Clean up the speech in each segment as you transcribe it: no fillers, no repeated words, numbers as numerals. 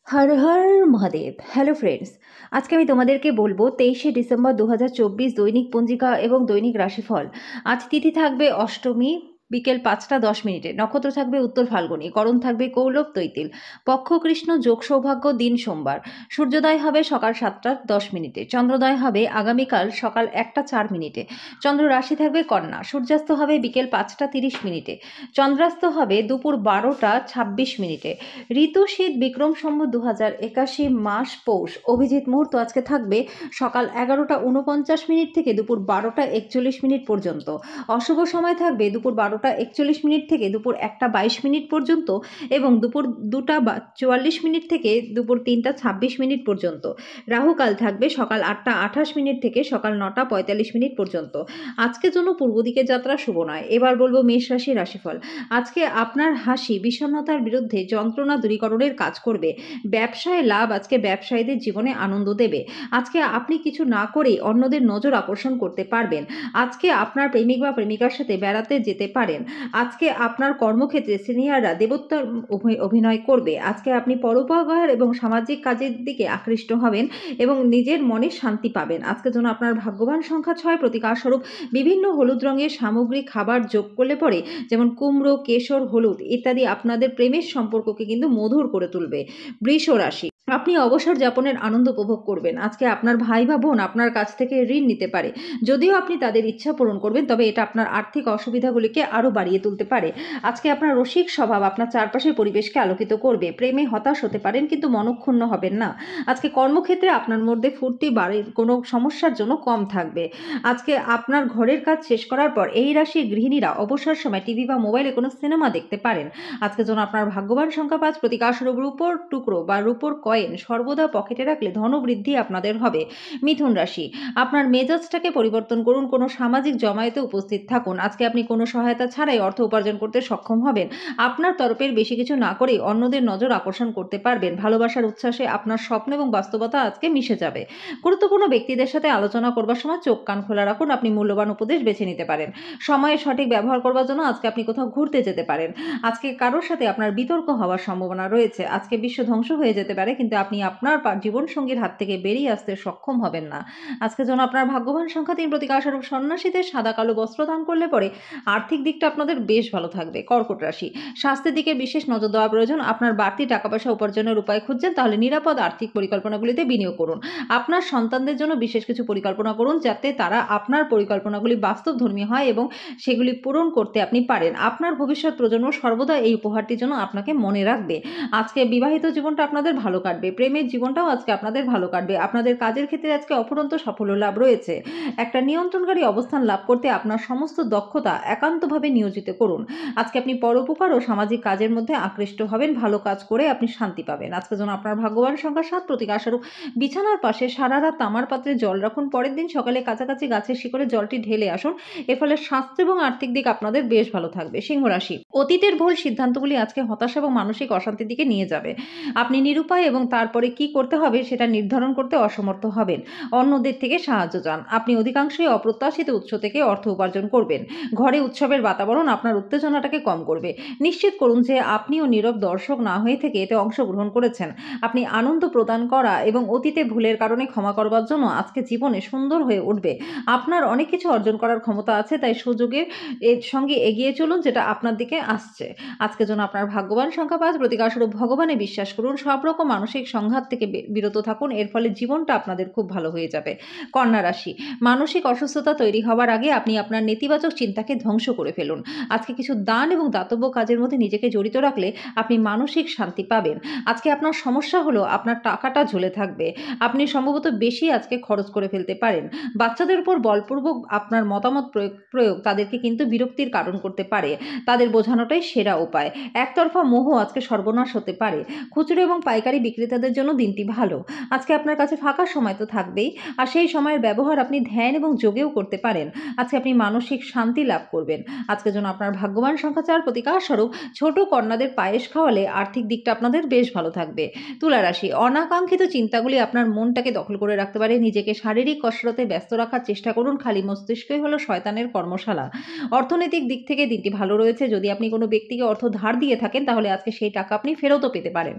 Har Har Mahadev. Hello friends, আজকে আমি তোমাদেরকে বলবো 23শে ডিসেম্বর 2024 দৈনিক পঞ্জিকা এবং দৈনিক রাশিফল। আজ তিথি থাকবে অষ্টমী, বিকেল 5টা 10 মিনিটে। নক্ষত্র থাকবে উত্তর ফাল্গুনী, করণ থাকবে কৌলব তৈতিল, পক্ষ কৃষ্ণ, যোগ সৌভাগ্য, দিন সোমবার। সূর্যোদয় হবে সকাল 7টা 10 মিনিটে, চন্দ্রোদয় হবে আগামীকাল সকাল 1টা 4 মিনিটে। চন্দ্র রাশি থাকবে কন্যা, সূর্যাস্ত হবে বিকেল 5টা 30 মিনিটে, চন্দ্রাস্ত হবে দুপুর 12টা 26 মিনিটে। ঋতু শীত, বিক্রম সম্বত 2081, মাস পৌষ। অভিজিৎ মুহূর্ত আজকে থাকবে সকাল 11টা 49 মিনিট থেকে দুপুর 12টা 41 মিনিট পর্যন্ত। অশুভ সময় থাকবে দুপুর 12টা 41 মিনিট থেকে দুপুর 1টা 22 মিনিট পর্যন্ত এবং দুপুর 2টা 44 মিনিট থেকে দুপুর 3টা 26 মিনিট পর্যন্ত। রাহুকাল থাকবে সকাল 8টা 28 মিনিট থেকে সকাল 9টা 45 মিনিট পর্যন্ত। আজকের জন্য পূর্ব দিকে যাত্রা শুভ নয়। এবার বলবো মেষ রাশির রাশিফল। আজকে আপনার হাসি বিষণ্ণতার বিরুদ্ধে যন্ত্রণা দূরীকরণের কাজ করবে। ব্যবসায় লাভ আজকে ব্যবসায়ীদের জীবনে আনন্দ দেবে। আজকে আপনি কিছু না করেই অন্যদের নজর আকর্ষণ করতে পারবেন। আজকে আপনার প্রেমিক বা প্রেমিকার সাথে বেড়াতে যেতে পারেন। আজকে আপনার কর্মক্ষেত্রে সিনিয়ররা দেবত্বর অভিনয় করবে। আজকে আপনি পরোপকার এবং সামাজিক কাজের দিকে আকৃষ্ট হবেন এবং নিজের মনে শান্তি পাবেন। আজকের জন্য আপনার ভাগ্যবান সংখ্যা 6। প্রতিকার স্বরূপ বিভিন্ন হলুদ রঙের সামগ্রী খাবার যোগ করলে পরে, যেমন কুমড়ো, কেশর, হলুদ ইত্যাদি আপনাদের প্রেমের সম্পর্ককে কিন্তু মধুর করে তুলবে। বৃষ রাশি, আপনি অবসর যাপনের আনন্দ উপভোগ করবেন। আজকে আপনার ভাই বা বোন আপনার কাছ থেকে ঋণ নিতে পারে। যদিও আপনি তাদের ইচ্ছা পূরণ করবেন, তবে এটা আপনার আর্থিক অসুবিধাগুলিকে আরও বাড়িয়ে তুলতে পারে। আজকে আপনার রসিক স্বভাব আপনার চারপাশের পরিবেশকে আলোকিত করবে। প্রেমে হতাশ হতে পারেন, কিন্তু মনক্ষুণ্ণ হবেন না। আজকে কর্মক্ষেত্রে আপনার মধ্যে ফুর্তি বাড়ির কোনো সমস্যার জন্য কম থাকবে। আজকে আপনার ঘরের কাজ শেষ করার পর এই রাশির গৃহিণীরা অবসর সময় টিভি বা মোবাইলে কোনো সিনেমা দেখতে পারেন। আজকের জন্য আপনার ভাগ্যবান সংখ্যা 5। প্রতিকার স্বরূপ রূপোর টুকরো বা রূপোর কয়েন সর্বদা পকেটে রাখলে ধনবৃদ্ধি আপনাদের হবে। মিথুন রাশি, আপনার মেজাজটাকে পরিবর্তন করুন, কোনো সামাজিক জমায়েতে উপস্থিত থাকুন। আজকে আপনি কোনো সহায়তা ছাড়াই অর্থ উপার্জন করতে সক্ষম হবেন। আপনার তরফের বেশি কিছু না করেই অন্যদের নজর আকর্ষণ করতে পারবেন। ভালোবাসার উচ্ছ্বাসে আপনার স্বপ্ন এবং বাস্তবতা আজকে মিশে যাবে। গুরুত্বপূর্ণ ব্যক্তিদের সাথে আলোচনা করবার সময় চোখ কান খোলা রাখুন। আপনি মূল্যবান উপদেশ বেছে নিতে পারেন। সময়ের সঠিক ব্যবহার করবার জন্য আজকে আপনি কোথাও ঘুরতে যেতে পারেন। আজকে কারোর সাথে আপনার বিতর্ক হওয়ার সম্ভাবনা রয়েছে। আজকে বিশ্ব ধ্বংস হয়ে যেতে পারে, কিন্তু আপনি আপনার জীবনসঙ্গীর হাত থেকে বেরিয়ে আসতে সক্ষম হবেন না। আজকের জন্য আপনার ভাগ্যবান সংখ্যা 3। প্রতিকার স্বরূপ সন্ন্যাসীদের সাদা কালো বস্ত্র দান করলে পরে আর্থিক দিকটা আপনাদের বেশ ভালো থাকবে। কর্কট রাশি, স্বাস্থ্যের দিকে বিশেষ নজর দেওয়া প্রয়োজন। আপনার বাড়তি টাকা পয়সা উপার্জনের উপায় খুঁজছেন, তাহলে নিরাপদ আর্থিক পরিকল্পনাগুলিতে বিনিয়োগ করুন। আপনার সন্তানদের জন্য বিশেষ কিছু পরিকল্পনা করুন, যাতে তারা আপনার পরিকল্পনাগুলি বাস্তবধর্মী হয় এবং সেগুলি পূরণ করতে আপনি পারেন। আপনার ভবিষ্যৎ প্রজন্ম সর্বদা এই উপহারটির জন্য আপনাকে মনে রাখবে। আজকে বিবাহিত জীবনটা আপনাদের ভালো কাটবে। প্রেমের জীবনটাও আজকে আপনাদের ভালো কাটবে। আপনাদের কাজের ক্ষেত্রে আজকে অফুরন্ত সাফল্য লাভ রয়েছে। একটা নিয়ন্ত্রণকারী অবস্থান লাভ করতে আপনার সমস্ত দক্ষতা একান্তভাবে নিয়োজিত করুন। আজকে আপনি পরোপকার ও সামাজিক কাজের মধ্যে আকৃষ্ট হবেন। ভালো কাজ করে আপনি শান্তি পাবেন। আজকের জন্য আপনার ভাগ্যবান সংখ্যা 7। প্রতিকার স্বরূপ বিছানার পাশে সারা রাত তামার পাত্রে জল রাখুন। পরের দিন সকালে কাছাকাছি গাছের শিকড়ে জলটি ঢেলে আসুন। এর ফলে স্বাস্থ্য এবং আর্থিক দিক আপনাদের বেশ ভালো থাকবে। সিংহ রাশি, অতীতের ভুল সিদ্ধান্তগুলি আজকে হতাশা এবং মানসিক অশান্তির দিকে নিয়ে যাবে। আপনি নিরুপায় এবং তারপরে কি করতে হবে সেটা নির্ধারণ করতে অসমর্থ হবেন। অন্যদের থেকে সাহায্য চান। আপনি অধিকাংশই অপ্রত্যাশিত উৎস থেকে অর্থ উপার্জন করবেন। ঘরে উৎসবের বাতাবরণ আপনার উত্তেজনাটাকে কম করবে। নিশ্চিত করুন যে আপনিও নীরব দর্শক না হয়ে থেকে এতে অংশগ্রহণ করেছেন। আপনি আনন্দ প্রদান করা এবং অতীতে ভুলের কারণে ক্ষমা করবার জন্য আজকে জীবনে সুন্দর হয়ে উঠবে। আপনার অনেক কিছু অর্জন করার ক্ষমতা আছে, তাই সুযোগের এর সঙ্গে এগিয়ে চলুন, যেটা আপনার দিকে আসছে। আজকের জন্য আপনার ভাগ্যবান সংখ্যা 5। প্রতিকার স্বরূপ ভগবানে বিশ্বাস করুন। সব রকম মানসিক সংঘাত থেকে বিরত থাকুন। এর ফলে জীবনটা আপনাদের খুব ভালো হয়ে যাবে। কন্যা রাশি, মানসিক অসুস্থতা তৈরি হওয়ার আগে আপনি আপনার নেতিবাচক চিন্তাকে ধ্বংস করে ফেলুন। আজকে কিছু দান এবং দাতব্য কাজের মধ্যে নিজেকে জড়িত রাখলে আপনি মানসিক শান্তি পাবেন। আজকে আপনার সমস্যা হলো আপনার টাকাটা ঝুলে থাকবে। আপনি সম্ভবত বেশি আজকে খরচ করে ফেলতে পারেন। বাচ্চাদের উপর বলপূর্বক আপনার মতামত প্রয়োগ তাদেরকে কিন্তু বিরক্তির কারণ করতে পারে। তাদের বোঝানোটাই সেরা উপায়। একতরফা মোহ আজকে সর্বনাশ হতে পারে। খুচরো এবং পাইকারি বিক্রেতাদের জন্য দিনটি ভালো। আজকে আপনার কাছে ফাঁকা সময় তো থাকবেই, আর সেই সময়ের ব্যবহার আপনি ধ্যান এবং যোগেও করতে পারেন। আজকে আপনি মানসিক শান্তি লাভ করবেন। আজকের জন্য আপনার ভাগ্যবান সংখ্যা 4। প্রতিকার স্বরূপ ছোট কন্যাদের পায়েস খাওয়ালে আর্থিক দিকটা আপনাদের বেশ ভালো থাকবে। তুলা রাশি, অনাকাঙ্ক্ষিত চিন্তাগুলি আপনার মনটাকে দখল করে রাখতে পারে। নিজেকে শারীরিক কসরতে ব্যস্ত রাখার চেষ্টা করুন। খালি মস্তিষ্কই হলো শয়তানের কর্মশালা। অর্থনৈতিক দিক থেকে দিনটি ভালো রয়েছে। যদি আপনি কোনো ব্যক্তিকে অর্থ ধার দিয়ে থাকেন, তাহলে আজকে সেই টাকা আপনি ফেরতও পেতে পারেন।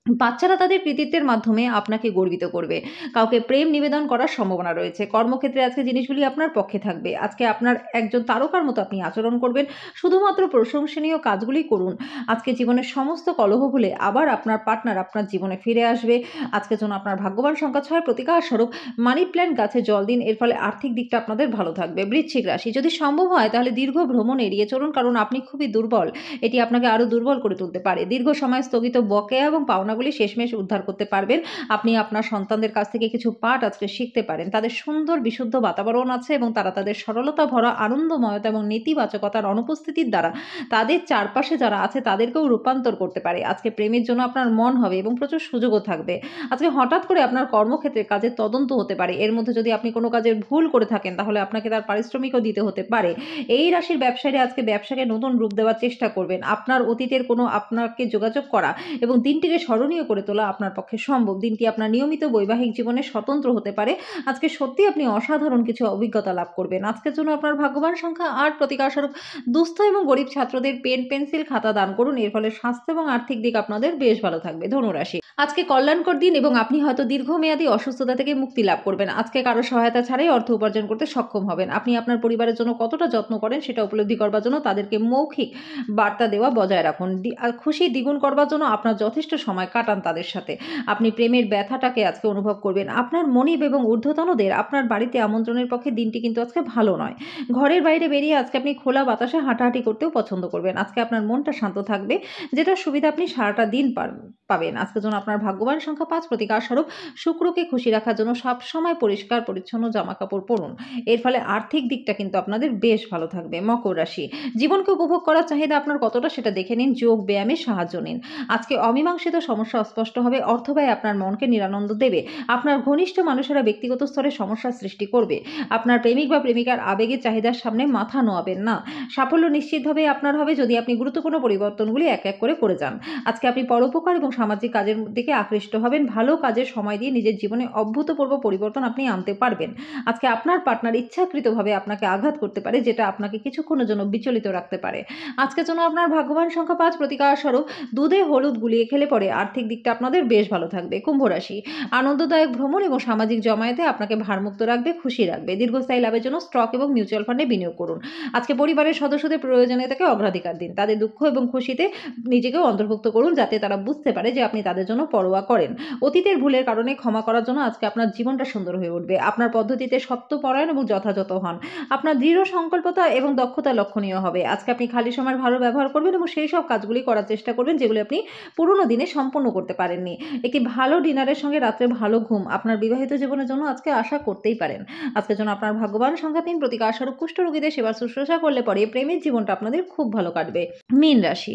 বাচ্চারা তাদের কৃতিত্বের মাধ্যমে আপনাকে গর্বিত করবে। কাউকে প্রেম নিবেদন করার সম্ভাবনা রয়েছে। কর্মক্ষেত্রে আজকে জিনিসগুলি আপনার পক্ষে থাকবে। আজকে আপনার একজন তারকার মতো আপনি আচরণ করবেন। শুধুমাত্র প্রশংসনীয় কাজগুলি করুন। আজকে জীবনের সমস্ত কলহ ভুলে আবার আপনার পার্টনার আপনার জীবনে ফিরে আসবে। আজকের জন্য আপনার ভাগ্যবান সংখ্যা ৬, প্রতিকার স্বরূপ মানি প্ল্যান্ট গাছে জল দিন। এর ফলে আর্থিক দিকটা আপনাদের ভালো থাকবে। বৃশ্চিক রাশি, যদি সম্ভব হয় তাহলে দীর্ঘ ভ্রমণ এড়িয়ে চলুন, কারণ আপনি খুবই দুর্বল। এটি আপনাকে আরো দুর্বল করে তুলতে পারে। দীর্ঘ সময় স্থগিত বকেয়া এবং পাওনাগুলি শেষমেশ উদ্ধার করতে পারবেন। আপনি আপনার সন্তানদের কাছ থেকে কিছু পাঠ আজকে শিখতে পারেন। তাদের সুন্দর বিশুদ্ধ বাতাবরণ আছে এবং তারা তাদের সরলতা ভরা আনন্দময়তা এবং নেতিবাচকতার অনুপস্থিতির দ্বারা তাদের চারপাশে যারা আছে তাদেরকেও রূপান্তর করতে পারে। আজকে প্রেমের জন্য আপনার মন হবে এবং প্রচুর সুযোগও থাকবে। আজকে হঠাৎ করে আপনার কর্মক্ষেত্রে কাজের তদন্ত হতে পারে। এর মধ্যে যদি আপনি কোনো কাজের ভুল করে থাকেন তাহলে আপনাকে তার পারিশ্রমিকও দিতে হতে পারে। এই রাশির ব্যবসায়ীরা আজকে ব্যবসাকে নতুন রূপ দেওয়ার চেষ্টা করবেন। আপনার অতীতের কোনো আপনাকে যোগাযোগ করা এবং দিনটিকে স্মরণীয় করে তোলা আপনার পক্ষে সম্ভব। দিনটি আপনার নিয়মিত বৈবাহিক জীবনে স্বতন্ত্র হতে পারে। আজকে সত্যি আপনি অসাধারণ কিছু অভিজ্ঞতা লাভ করবেন। আজকের জন্য আপনার ভাগ্যবান সংখ্যা ৮, প্রতিকার স্বরূপ দুস্থ এবং গরিব ছাত্রদের পেন, পেন্সিল, খাতা দান করুন। এর ফলে স্বাস্থ্য এবং আর্থিক দিক আপনাদের বেশ ভালো থাকবে। ধনুরাশি, আজকে কল্যাণকর দিন এবং আপনি হয়তো দীর্ঘমেয়াদী অসুস্থতা থেকে মুক্তি লাভ করবেন। আজকে কারো সহায়তা ছাড়াই অর্থ উপার্জন করতে সক্ষম হবেন। আপনি আপনার পরিবারের জন্য কতটা যত্ন করেন সেটা উপলব্ধি করবার জন্য তাদেরকে মৌখিক বার্তা দেওয়া বজায় রাখুন। আর খুশি দ্বিগুণ করবার জন্য আপনার যথেষ্ট সময় কাটান তাদের সাথে। আপনি প্রেমের ব্যথাটাকে আজকে অনুভব করবেন। আপনার মনিব এবং ঊর্ধ্বতনদের আপনার বাড়িতে আমন্ত্রণের পক্ষে দিনটি কিন্তু আজকে ভালো নয়। ঘরের বাইরে বেরিয়ে আজকে আপনি খোলা বাতাসে হাঁটাহাঁটি করতেও পছন্দ করবেন। আজকে আপনার মনটা শান্ত থাকবে, যেটার সুবিধা আপনি সারাটা দিন পাবেন। আজকের জন্য আপনার ভাগ্যবান সংখ্যা ৫, প্রতিকার স্বরূপ শুক্রকে খুশি রাখার জন্য সবসময় পরিষ্কার পরিচ্ছন্ন জামাকাপড় পরুন। এর ফলে আর্থিক দিকটা কিন্তু আপনাদের বেশ ভালো থাকবে। মকর রাশি, জীবনকে উপভোগ করার চাহিদা আপনার কতটা সেটা দেখে নিন। যোগ ব্যায়ামের সাহায্য নিন। আজকে অমীমাংসিত সমস্যা অস্পষ্ট হবে। অর্থব্যয় আপনার মনকে নিরানন্দ দেবে। আপনার ঘনিষ্ঠ মানুষেরা ব্যক্তিগত স্তরে সমস্যার সৃষ্টি করবে। আপনার প্রেমিক বা প্রেমিকার আবেগের চাহিদার সামনে মাথা নোয়াবেন না। সাফল্য নিশ্চিতভাবে আপনার হবে যদি আপনি গুরুত্বপূর্ণ পরিবর্তনগুলি এক এক করে করে যান। আজকে আপনি পরোপকার এবং সামাজিক কাজের দিকে আকৃষ্ট হবেন। ভালো কাজের সময় দিয়ে নিজের জীবনে অভূতপূর্ব পরিবর্তন আপনি আনতে পারবেন। আজকে আপনার পার্টনার ইচ্ছাকৃতভাবে আপনাকে আঘাত করতে পারে, যেটা আপনাকে কিছুক্ষণের জন্য বিচলিত রাখতে পারে। আজকের জন্য আপনার ভাগ্যবান সংখ্যা ৫, প্রতিকার স্বরূপ দুধে হলুদ গুলিয়ে খেলে পরে আর্থিক দিকটা আপনাদের বেশ ভালো থাকবে। কুম্ভ রাশি, আনন্দদায়ক ভ্রমণ এবং সামাজিক জমায়েতে আপনাকে ভারমুক্ত রাখবে, খুশি রাখবে। দীর্ঘস্থায়ী লাভের জন্য স্টক এবং মিউচুয়াল ফান্ডে বিনিয়োগ করুন। আজকে পরিবারের সদস্যদের প্রয়োজনীয়তাকে অগ্রাধিকার দিন। তাদের দুঃখ এবং খুশিতে নিজেকেও অন্তর্ভুক্ত করুন, যাতে তারা বুঝতে পারে যে আপনি তাদের জন্য পরোয়া করেন। অতীতের ভুলের কারণে ক্ষমা করার জন্য আজকে আপনার জীবনটা সুন্দর হয়ে উঠবে। আপনার পদ্ধতিতে সত্যপরায়ণ এবং যথাযথ হন। আপনার দৃঢ় সংকল্পতা এবং দক্ষতা লক্ষণীয় হবে। আজকে আপনি খালি সময়ের ভালো ব্যবহার করবেন এবং সেই সব কাজগুলি করার চেষ্টা করবেন যেগুলি আপনি পুরোনো দিনে সম্পন্ন করতে পারেননি। একটি ভালো ডিনারের সঙ্গে রাত্রে ভালো ঘুম আপনার বিবাহিত জীবনের জন্য আজকে আশা করতেই পারেন। আজকের জন্য আপনার ভাগ্যবান সংখ্যা ৩, প্রতিকার স্বরূপ কুষ্ঠরোগীদের সেবা শুশ্রূষা করলে পরে প্রেমের জীবনটা আপনাদের খুব ভালো কাটবে। মীন রাশি,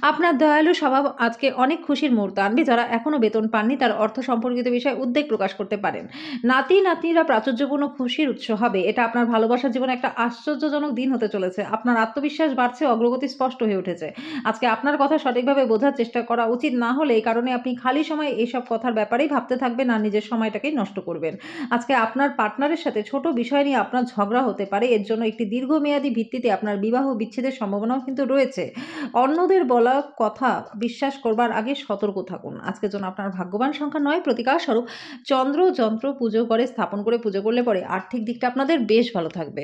আপনার দয়ালু স্বভাব আজকে অনেক খুশির মুহূর্ত আনবে। যারা এখনো বেতন পাননি তার অর্থ সম্পর্কিত বিষয়ে উদ্বেগ প্রকাশ করতে পারেন। নাতি নাতনিরা প্রাচুর্যপূর্ণ খুশির উৎস হবে। এটা আপনার ভালোবাসার জীবনে একটা আশ্চর্যজনক দিন হতে চলেছে। আপনার আত্মবিশ্বাস বাড়ছে, অগ্রগতি স্পষ্ট হয়ে উঠেছে। আজকে আপনার কথা সঠিকভাবে বোঝার চেষ্টা করা উচিত না হলে এই কারণে আপনি খালি সময় এইসব কথার ব্যাপারেই ভাবতে থাকবেন আর নিজের সময়টাকেই নষ্ট করবেন। আজকে আপনার পার্টনারের সাথে ছোট বিষয় নিয়ে আপনার ঝগড়া হতে পারে। এর জন্য একটি দীর্ঘমেয়াদী ভিত্তিতে আপনার বিবাহ বিচ্ছেদের সম্ভাবনাও কিন্তু রয়েছে। অন্যদের বলা কথা বিশ্বাস করবার আগে সতর্ক থাকুন। আজকের জন্য আপনার ভাগ্যবান সংখ্যা ৯, প্রতিকার স্বরূপ চন্দ্র যন্ত্র পুজো করে স্থাপন করে পুজো করলে পরে আর্থিক দিকটা আপনাদের বেশ ভালো থাকবে।